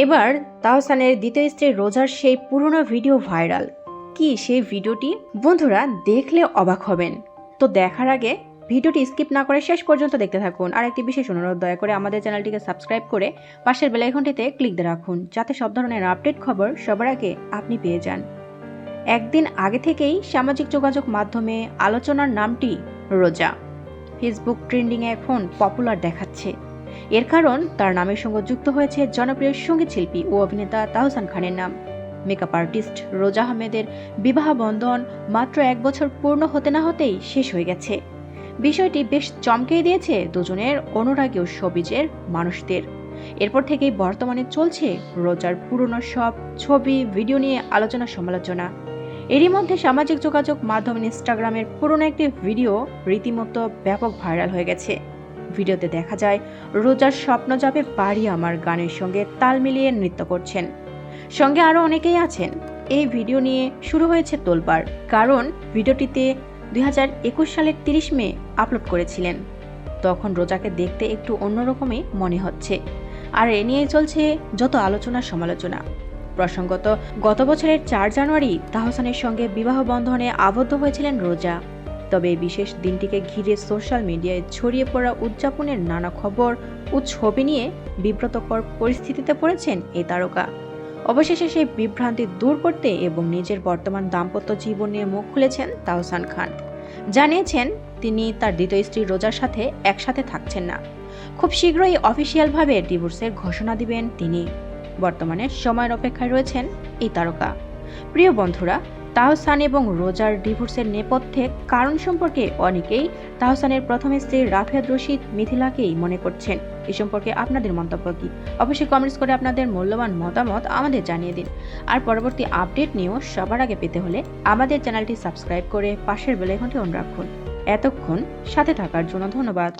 এবার তাহসানের দ্বিতীয় স্ত্রী রোজার সেই পুরনো ভিডিও ভাইরাল। কি সেই ভিডিওটি? বন্ধুরা দেখলে অবাক হবেন। তো দেখার আগে ভিডিওটি স্কিপ না করে শেষ পর্যন্ত দেখতে থাকুন। আর একটি বিশেষ অনুরোধ, দয়া করে আমাদের চ্যানেলটিকে সাবস্ক্রাইব করে পাশের বেল আইকনটিতে ক্লিক দিয়ে রাখুন, যাতে সব ধরনের আপডেট খবর সবার আগে আপনি পেয়ে যান। একদিন আগে থেকেই সামাজিক যোগাযোগ মাধ্যমে আলোচনার নামটি রোজা। ফেসবুক ট্রেন্ডিংয়ে এখন পপুলার দেখাচ্ছে। এর কারণ তার নামের সঙ্গে যুক্ত হয়েছে জনপ্রিয় সঙ্গীত শিল্পী ও অভিনেতা তাহসান খানের নাম। মেকআপ আর্টিস্ট রোজা আহমেদের বিবাহ বন্ধন মাত্র 1 বছর পূর্ণ হতে না হতেই শেষ হয়ে গেছে। বিষয়টি বেশ চমকে দিয়েছে দুজনের অনুরাগী ও শোবিজের মানুষদের। এরপর থেকেই বর্তমানে চলছে রোজার পুরনো সব ছবি ভিডিও নিয়ে আলোচনা সমালোচনা। এরই মধ্যে সামাজিক যোগাযোগ মাধ্যম ইনস্টাগ্রামের পুরনো একটি ভিডিও রীতিমতো ব্যাপক ভাইরাল হয়ে গেছে। ভিডিওতে দেখা যায় রোজার স্বপ্ন যাবে বাড়ি আমার গানের সঙ্গে তাল মিলিয়ে নৃত্য করছেন। সঙ্গে আরও অনেকেই আছেন। এই ভিডিও নিয়ে শুরু হয়েছে তোলপাড়, কারণ ভিডিওটিতে 2021 সালের 30 মে আপলোড করেছিলেন। তখন রোজাকে দেখতে একটু অন্যরকমই মনে হচ্ছে। আর এ নিয়েই চলছে যত আলোচনা সমালোচনা। প্রসঙ্গত, গত বছরের 4 জানুয়ারি তাহসানের সঙ্গে বিবাহ বন্ধনে আবদ্ধ হয়েছিলেন রোজা। তবে এই বিশেষ দিনটিকে ঘিরে সোশ্যাল মিডিয়ায় ছড়িয়ে পড়া উদযাপনের নানা খবর ও ছবি নিয়ে বিব্রতকর পরিস্থিতিতে পড়েছেন এই তারকা। অবশেষে সেই বিভ্রান্তি দূর করতে এবং নিজের বর্তমান দাম্পত্য জীবন নিয়ে মুখ খুলেছেন তাহসান খান। জানিয়েছেন তিনি তার দ্বিতীয় স্ত্রী রোজার সাথে একসাথে থাকছেন না। খুব শীঘ্রই অফিসিয়ালভাবে ডিভোর্সের ঘোষণা দিবেন তিনি। বর্তমানে সময়ের অপেক্ষায় রয়েছেন এই তারকা। প্রিয় বন্ধুরা, তাহসান এবং রোজার ডিভোর্সের নেপথ্যে কারণ সম্পর্কে অনেকেই তাহসানের প্রথম স্ত্রী রাফিয়াত রশিদ মিথিলাকেই মনে করছেন। এ সম্পর্কে আপনাদের মন্তব্য কি? অবশ্যই কমেন্টস করে আপনাদের মূল্যবান মতামত আমাদের জানিয়ে দিন। আর পরবর্তী আপডেট নিয়েও সবার আগে পেতে হলে আমাদের চ্যানেলটি সাবস্ক্রাইব করে পাশের বেল আইকনটি অন রাখুন। এতক্ষণ সাথে থাকার জন্য ধন্যবাদ।